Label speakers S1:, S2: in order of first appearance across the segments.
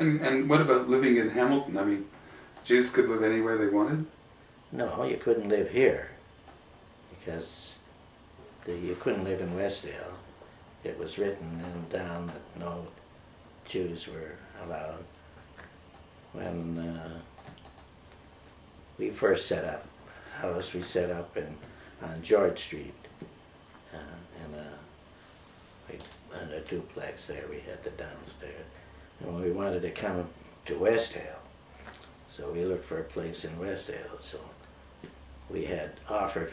S1: And what about living in Hamilton? I mean, Jews could live anywhere they wanted?
S2: No, you couldn't live here because you couldn't live in Westdale. It was written down that no Jews were allowed. When we first set up house, we set up on George Street in a duplex there. We had the downstairs. And when we wanted to come to Westdale, so we looked for a place in Westdale. So we had offered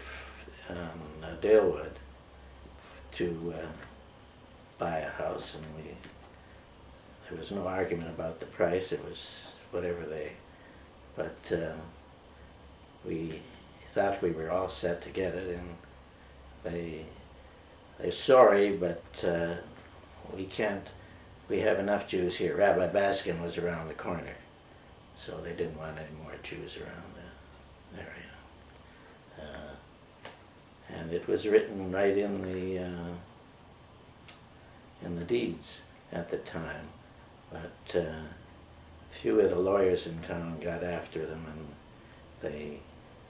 S2: on Dalewood to buy a house, and there was no argument about the price. It was whatever but we thought we were all set to get it, and they're sorry, but we have enough Jews here. Rabbi Baskin was around the corner, so they didn't want any more Jews around the area. And it was written right in the deeds at the time, but a few of the lawyers in town got after them and they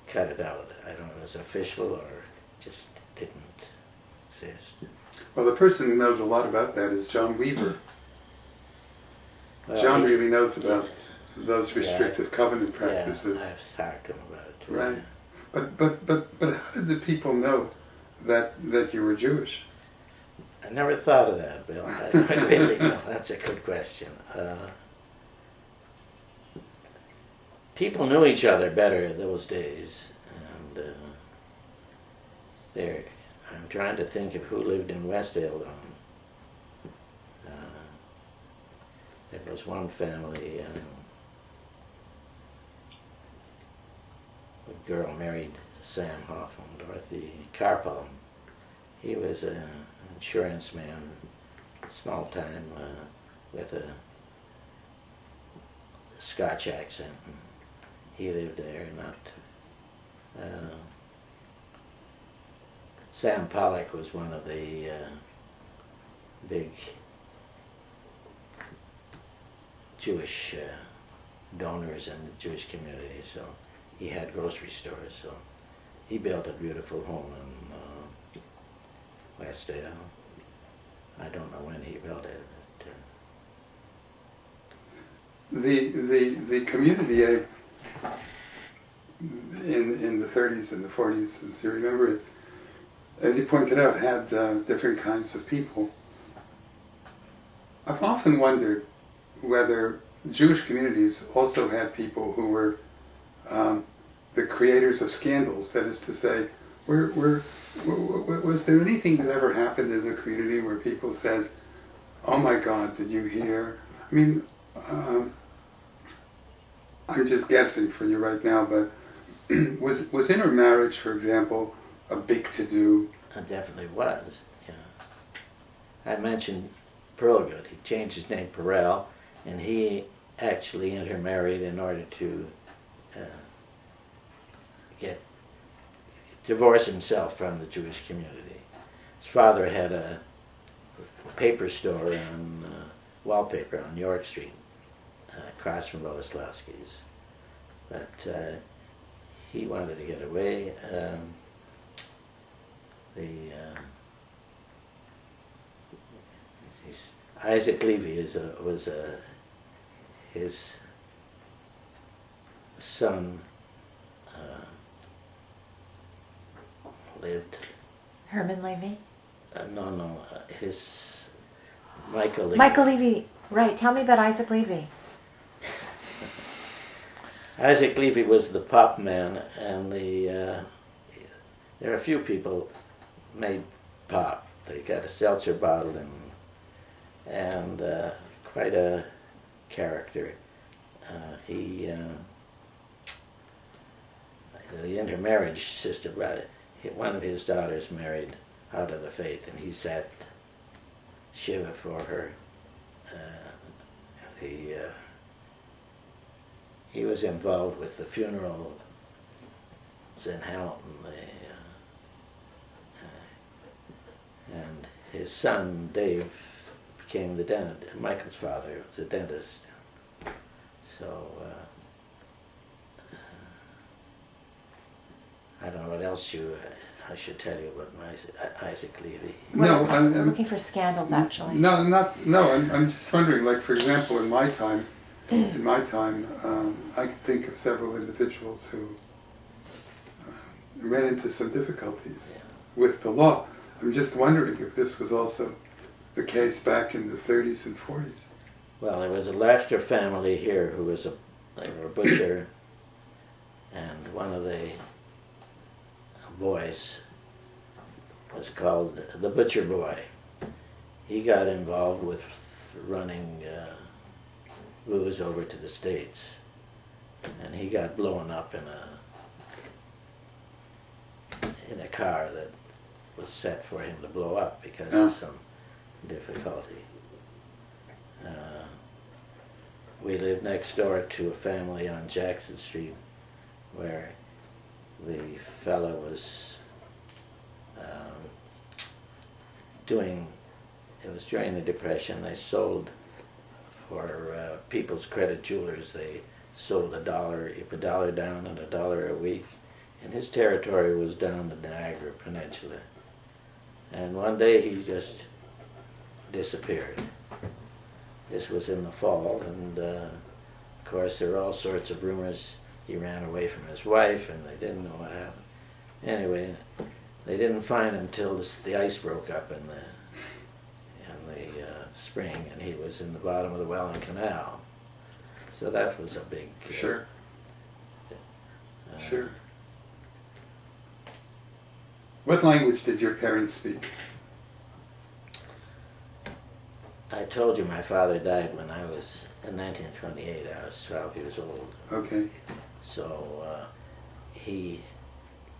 S2: cut it out. I don't know if it was official or just didn't exist.
S1: Well, the person who knows a lot about that is John Weaver.
S2: Well,
S1: John really knows about those restrictive covenant practices.
S2: Yeah, I've talked to him about it too.
S1: Right. But how did the people know that you were Jewish?
S2: I never thought of that, Bill. I really know. That's a good question. People knew each other better those days, and I'm trying to think of who lived in Westdale. There was one family, a girl married Sam Hoffman, Dorothy Carpal. He was an insurance man, small time, with a Scotch accent. And he lived there, Sam Pollock was one of the big Jewish donors in the Jewish community, so he had grocery stores, so he built a beautiful home in Westdale. I don't know when he built it. But,
S1: the community in the 30s and the 40s, as you remember it, as you pointed out, had different kinds of people. I've often wondered whether Jewish communities also had people who were the creators of scandals. That is to say, was there anything that ever happened in the community where people said, "Oh my God, did you hear?" I mean, I'm just guessing for you right now, but was intermarriage, for example, a big to-do?
S2: it definitely was, yeah. I mentioned Perlgood. He changed his name Perel, and he actually intermarried in order to divorce himself from the Jewish community. His father had a paper store on wallpaper on York Street, across from Bogoslawski's. But he wanted to get away. Isaac Levy was his son lived.
S3: Herman Levy?
S2: No, his Michael Levy.
S3: Michael Levy, right. Tell me about Isaac Levy.
S2: Isaac Levy was the pop man, and there are a few people made pop. They got a seltzer bottle and quite a character. The intermarriage sister brought it. One of his daughters married out of the faith, and he sat Shiva for her. He was involved with the funerals in Hamilton, and his son Dave became the dentist. Michael's father was a dentist. So I don't know what else I should tell you about Isaac Levy.
S1: No,
S3: We're looking for scandals, actually.
S1: No, I'm just wondering, like, for example, in my time, I could think of several individuals who ran into some difficulties with the law. I'm just wondering if this was also the case back in the 30s and 40s.
S2: Well, there was a Lachter family here who was they were a butcher, and one of the boys was called the Butcher Boy. He got involved with running booze over to the States, and he got blown up in a car that was set for him to blow up because of some difficulty. We lived next door to a family on Jackson Street where the fellow was it was during the Depression. They sold for People's Credit Jewelers. They sold $1, you put $1 down and $1 a week. And his territory was down the Niagara Peninsula. And one day he just disappeared. This was in the fall, and of course there were all sorts of rumors. He ran away from his wife, and they didn't know what happened. Anyway, they didn't find him till the ice broke up in the spring, and he was in the bottom of the Welland Canal. So that was a big...
S1: Sure. Sure. What language did your parents speak?
S2: I told you my father died when I was, in 1928, I was 12 years old.
S1: Okay.
S2: So he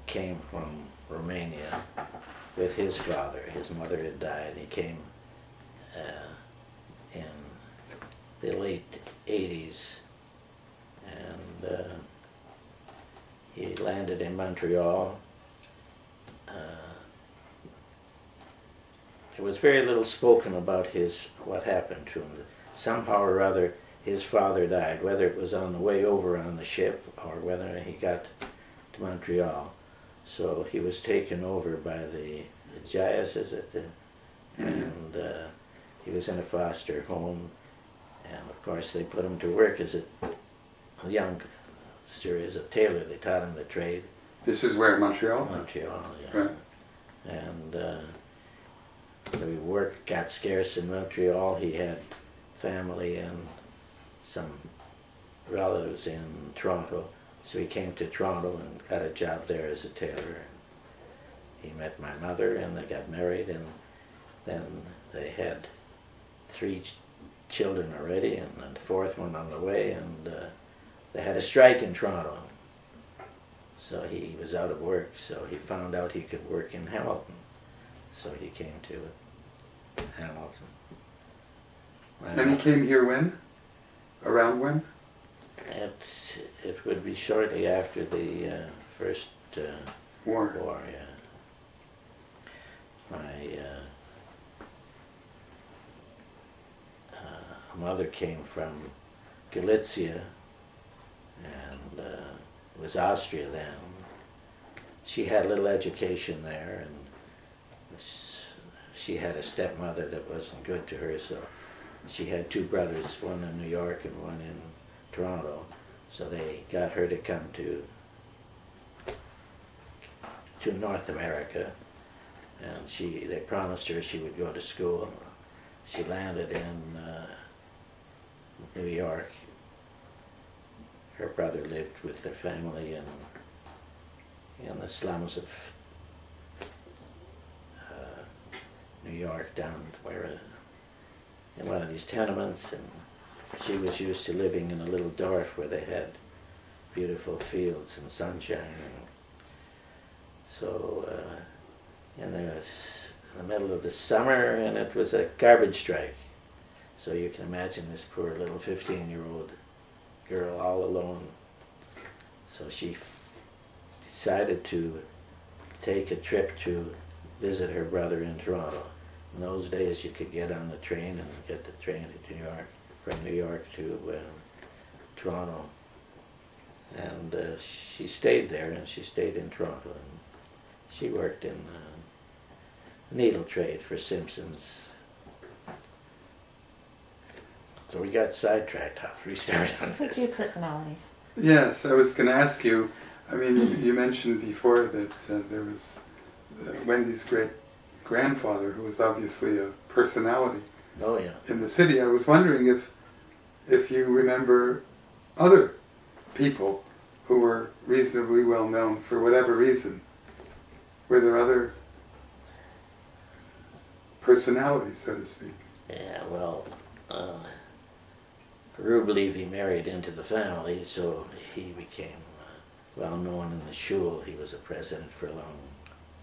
S2: came from Romania with his father. His mother had died. He came in the late 80s, and he landed in Montreal. There was very little spoken about what happened to him. Somehow or other, his father died, whether it was on the way over on the ship or whether he got to Montreal. So he was taken over by the Jayas, is it? And he was in a foster home, and of course they put him to work as a youngster, as a tailor. They taught him the trade.
S1: This is where, Montreal?
S2: Montreal, yeah.
S1: Right.
S2: And the work got scarce in Montreal. He had family and some relatives in Toronto, so he came to Toronto and got a job there as a tailor. He met my mother, and they got married, and then they had 3 children already, and the 4th one on the way, and they had a strike in Toronto. So he was out of work, so he found out he could work in Hamilton. So he came to Hamilton.
S1: And he came here when? Around when?
S2: It would be shortly after the first
S1: War.
S2: yeah. My mother came from Galicia, and it was Austria then. She had a little education there, and she had a stepmother that wasn't good to her, so she had 2 brothers, one in New York and one in Toronto. So they got her to come to North America, and they promised her she would go to school. She landed in New York. Her brother lived with their family in the slums of New York, down where in one of these tenements, and she was used to living in a little dorf where they had beautiful fields and sunshine. And so and there was in the middle of the summer, and it was a garbage strike. So you can imagine this poor little 15-year-old girl all alone. So she decided to take a trip to visit her brother in Toronto. In those days you could get on the train and get the train to New York, from New York to Toronto. And she stayed there, and she stayed in Toronto. And she worked in needle trade for Simpson's. So we got sidetracked. How do we start on
S3: We
S2: this?
S3: do personalities.
S1: Yes, I was going to ask you, I mean, you mentioned before that there was Wendy's great-grandfather, who was obviously a personality
S2: Oh yeah.
S1: in the city. I was wondering if you remember other people who were reasonably well known for whatever reason. Were there other personalities, so to speak?
S2: Yeah, well, Rube Levy married into the family, so he became well known in the shul. He was a president for a long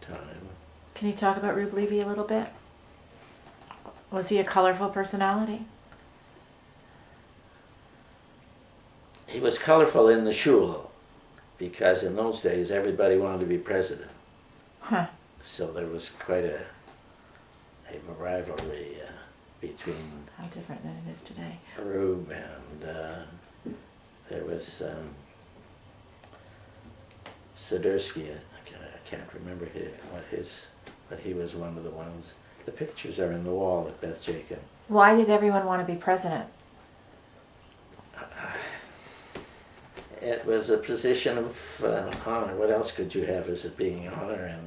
S2: time.
S3: Can you talk about Rube Levy a little bit? Was he a colorful personality?
S2: He was colorful in the shul because in those days everybody wanted to be president.
S3: Huh.
S2: So there was quite a rivalry between
S3: How different than it is today.
S2: Rube and there was Sidursky. I can't remember but he was one of the ones. The pictures are in the wall at Beth Jacob.
S3: Why did everyone want to be president?
S2: It was a position of honor. What else could you have as it being honor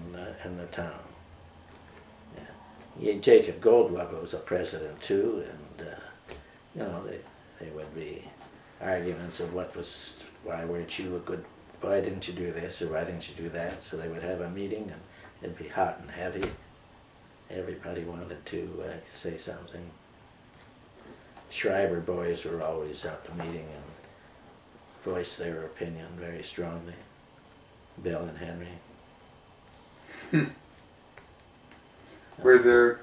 S2: in the town? Yeah. Jacob Goldwasser was a president too, and there would be arguments of why weren't you a good, why didn't you do this or why didn't you do that? So they would have a meeting and it'd be hot and heavy. Everybody wanted to say something. Schreiber boys were always at the meeting and voice their opinion very strongly. Bill and Henry.
S1: Were there,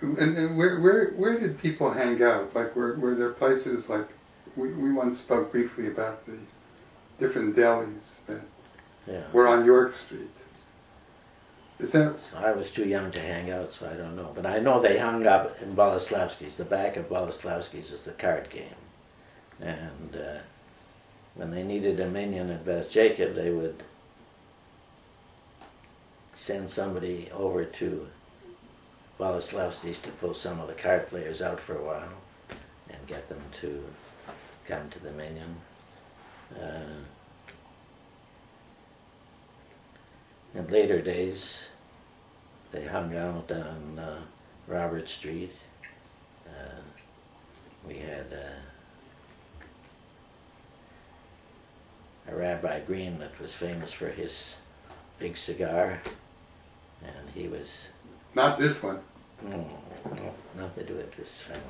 S1: and where did people hang out? Like, were there places like, we once spoke briefly about the different delis that were on York Street. Is that?
S2: So I was too young to hang out, so I don't know. But I know they hung up in Boleslavsky's. The back of Boleslavsky's is the card game. And when they needed a minion at Beth Jacob, they would send somebody over to Boleslavsky's to pull some of the card players out for a while and get them to come to the minion. In later days, they hung out on Robert Street. We had a Rabbi Green that was famous for his big cigar, and he was...
S1: Not this one.
S2: No, nothing to do with this family.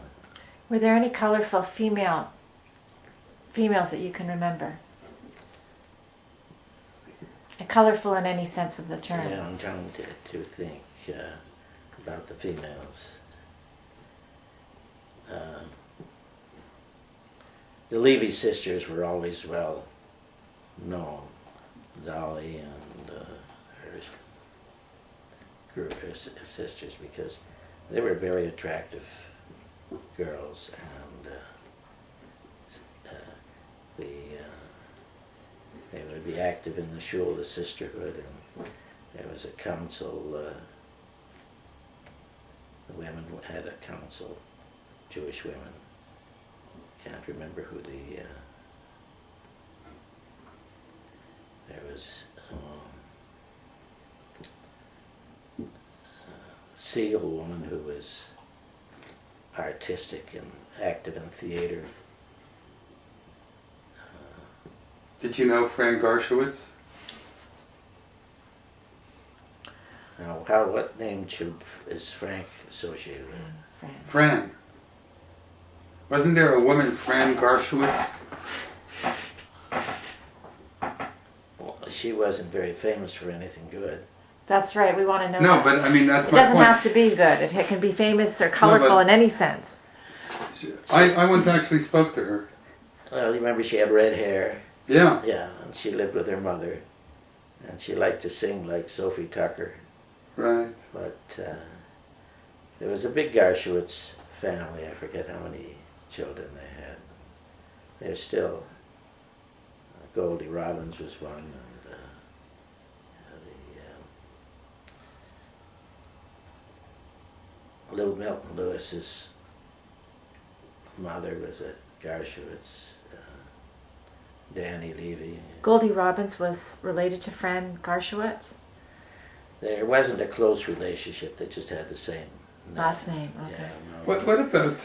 S3: Were there any colorful females that you can remember? Colorful in any sense of the term.
S2: Yeah, I'm trying to think about the females. The Levy sisters were always well known. Dolly and her sisters, because they were very attractive girls, and they would be active in the shul, the sisterhood, and there was a council. The women had a council, Jewish women. Can't remember who the. There was a Seal woman who was artistic and active in theater.
S1: Did you know Fran Garshowitz?
S2: Now, what name is Frank associated with?
S1: Fran. Wasn't there a woman, Fran Garshowitz?
S2: Well, she wasn't very famous for anything good.
S3: That's right, we want to know
S1: No,
S3: that.
S1: but I mean, that's
S3: It
S1: my
S3: doesn't
S1: point.
S3: have to be good. It can be famous or colorful
S1: but-
S3: in any sense.
S1: I once actually spoke to her.
S2: Well, you remember she had red hair?
S1: Yeah.
S2: Yeah, and she lived with her mother. And she liked to sing like Sophie Tucker.
S1: Right.
S2: But there was a big Garshowitz family. I forget how many children they had. there's still Goldie Robbins was one, and Lou Milton Lewis's mother was at Garshowitz, Danny Levy.
S3: Goldie Robbins was related to Fran Garshowitz?
S2: There wasn't a close relationship, they just had the same name.
S3: Last name, okay.
S2: Yeah, no.
S1: What about,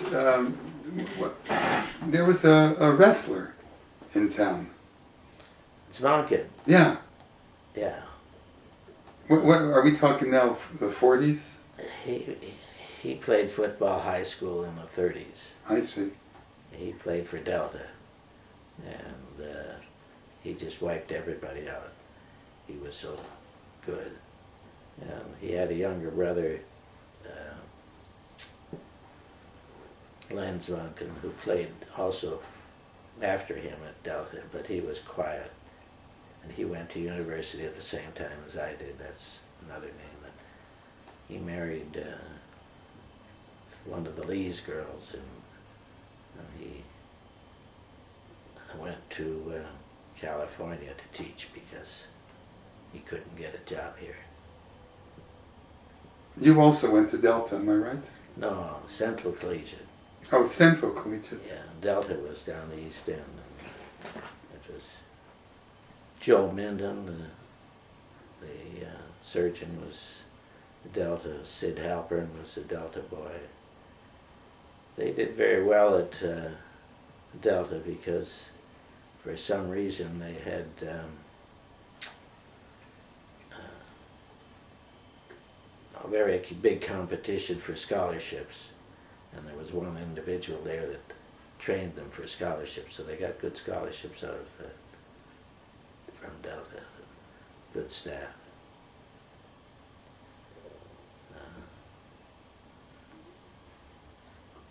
S1: there was a wrestler in town.
S2: Zvonkin,
S1: Yeah.
S2: yeah.
S1: What are we talking now, the 40s?
S2: He played football high school in the 30s.
S1: I see.
S2: He played for Delta, and he just wiped everybody out. He was so good. And he had a younger brother, Len Zvonkin, who played also after him at Delta, but he was quiet. And he went to university at the same time as I did. That's another name. And he married one of the Lee's girls, and he went to California to teach because he couldn't get a job here.
S1: You also went to Delta, am I right?
S2: No, Central Collegiate.
S1: Oh, Central Collegiate.
S2: Yeah, Delta was down the East End. And it was Joe Minden, the surgeon, was Delta. Sid Halpern was a Delta boy. They did very well at Delta because for some reason they had a very big competition for scholarships, and there was one individual there that trained them for scholarships, so they got good scholarships out of from Delta, good staff.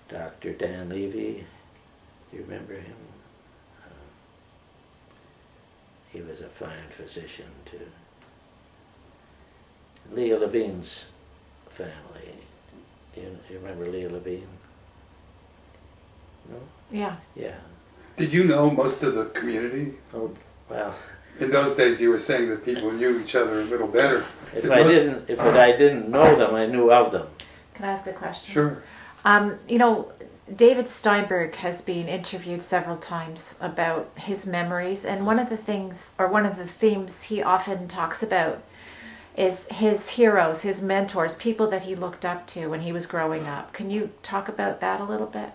S2: Dr. Dan Levy, do you remember him? He was a fine physician too. Leah Levine's family. You remember Leah Levine? No?
S3: Yeah.
S2: Yeah.
S1: Did you know most of the community?
S2: Oh, well.
S1: In those days, you were saying that people knew each other a little better.
S2: If I didn't know them, I knew of them.
S3: Can I ask a question?
S1: Sure.
S3: You know, David Steinberg has been interviewed several times about his memories, and one of the things, or one of the themes he often talks about is his heroes, his mentors, people that he looked up to when he was growing up. Can you talk about that a little bit?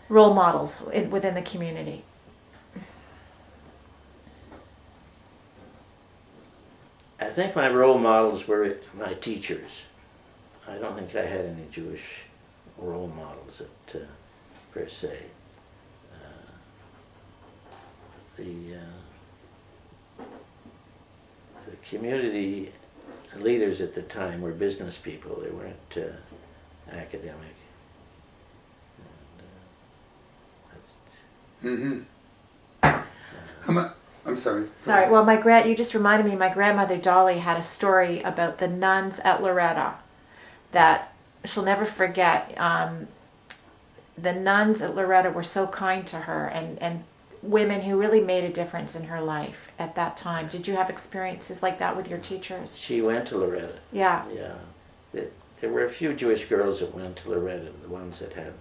S3: Role models within the community.
S2: I think my role models were my teachers. I don't think I had any Jewish role models per se. The community leaders at the time were business people. They weren't academic.
S1: Mm-hmm. I'm sorry.
S3: Sorry, well, you just reminded me, my grandmother Dolly had a story about the nuns at Loretta that she'll never forget. The nuns at Loretta were so kind to her, and women who really made a difference in her life at that time. Did you have experiences like that with your teachers?
S2: She went to Loretta.
S3: Yeah.
S2: Yeah. There were a few Jewish girls that went to Loretta, the ones that had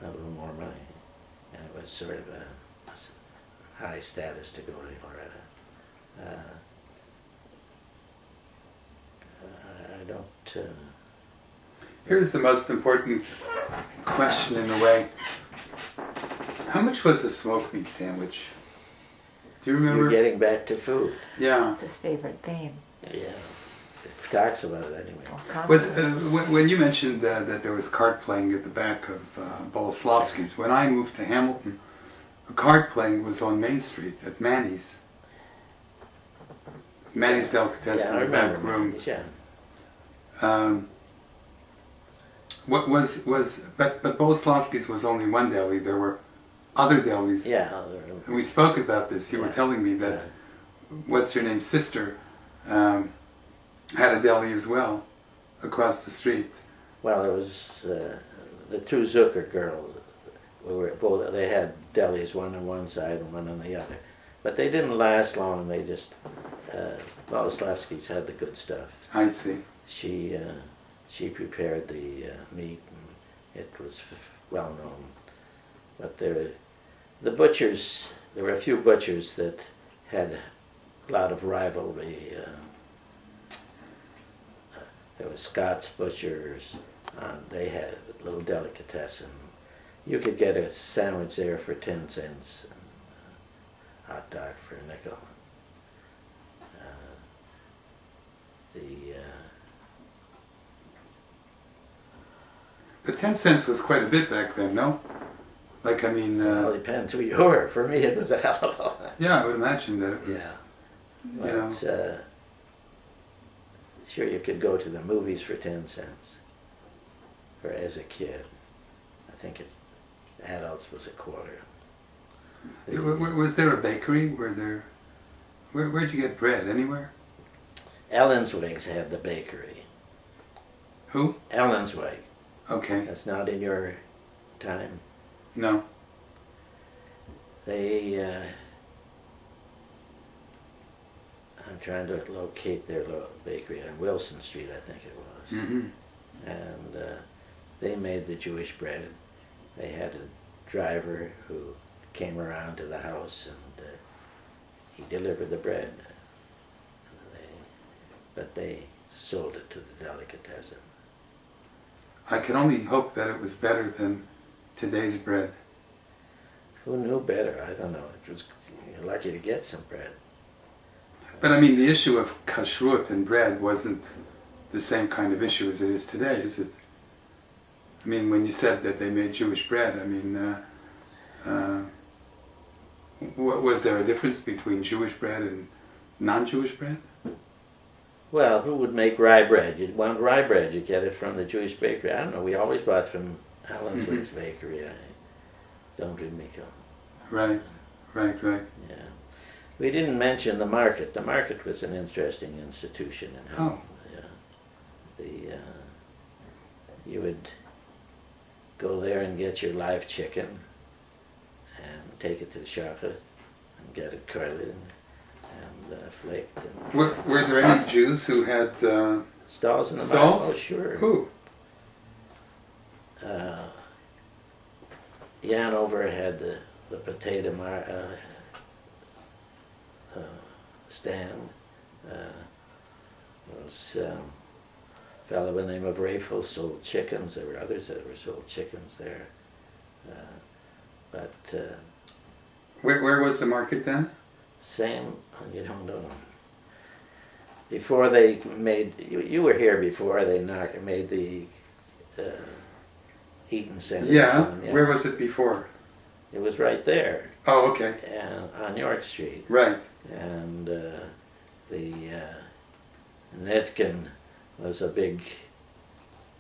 S2: a little more money. And it was sort of a high status to go to Loretta. I don't...
S1: Here's the most important question in a way. How much was a smoked meat sandwich? Do you remember?
S2: You're getting back to food.
S1: Yeah.
S3: It's his favorite theme.
S2: Yeah. He talks about it anyway.
S1: Was when you mentioned that there was card playing at the back of Boleslavsky's, when I moved to Hamilton, the card playing was on Main Street at Manny's. Manny's Delicatessen
S2: Yeah, I
S1: in the back
S2: remember
S1: room.
S2: Manny's, yeah.
S1: What but Boleslavsky's was only one deli. There were other delis.
S2: Yeah.
S1: And we spoke about this. You were
S2: Yeah.
S1: telling me that what's your name's sister had a deli as well across the street.
S2: Well, there was the two Zucker girls. they had delis, one on one side and one on the other. But they didn't last long. They just, Boleslavsky's had the good stuff.
S1: I see.
S2: She prepared the meat, and it was well known. But the butchers, there were a few butchers that had a lot of rivalry. There was Scott's Butchers, and they had a little delicatessen. You could get a sandwich there for 10 cents, and a hot dog for a nickel.
S1: But 10 cents was quite a bit back then, no? Like, I mean...
S2: Well, it depends who you were. For me, it was a hell of a lot.
S1: Yeah, I would imagine that it was...
S2: Yeah.
S1: You know.
S2: But, sure, you could go to the movies for 10 cents. Or as a kid. I think adults was a quarter.
S1: Was there a bakery? Where'd you get bread? Anywhere?
S2: Ellensweg's had the bakery.
S1: Who?
S2: Ellensweg.
S1: Okay.
S2: That's not in your time.
S1: No.
S2: I'm trying to locate their bakery on Wilson Street, I think it was.
S1: Mm-hmm.
S2: And they made the Jewish bread. They had a driver who came around to the house, and he delivered the bread. But they sold it to the delicatessen.
S1: I can only hope that it was better than today's bread.
S2: Who knew better? I don't know. It was, you're lucky to get some bread.
S1: But I mean, the issue of kashrut and bread wasn't the same kind of issue as it is today, is it? I mean, when you said that they made Jewish bread, I mean, was there a difference between Jewish bread and non-Jewish bread?
S2: Well, who would make rye bread? You'd want rye bread, you'd get it from the Jewish bakery. I don't know, we always bought from Allenswick's bakery. I don't recall.
S1: Right.
S2: Yeah. We didn't mention the market. The market was an interesting institution. In how, you would go there and get your live chicken and take it to the shachar and get it curled and flaked. And
S1: Were there any Jews who had
S2: stalls in the
S1: stalls?
S2: market? Oh, sure.
S1: Who?
S2: Janover had the potato stand. There was a fellow by the name of Rafel sold chickens. There were others that were sold chickens there.
S1: Where was the market then?
S2: Same, you don't know. Before they made, you were here before they made the Eaton Center.
S1: Yeah, where was it before?
S2: It was right there.
S1: Oh, okay.
S2: On York Street.
S1: Right.
S2: And the Netkin was a big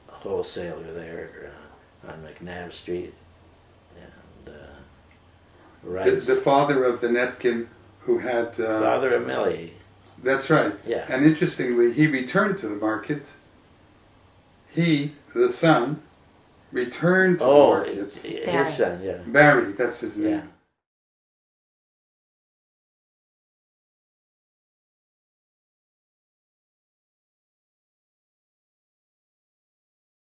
S2: wholesaler there on McNabb Street. And
S1: the father of the Netkin who had...
S2: Father of Millie.
S1: That's right.
S2: Yeah.
S1: And interestingly, he returned to the market. He, the son, returned to the market.
S2: His son, yeah.
S1: Barry, that's his name.
S2: Yeah.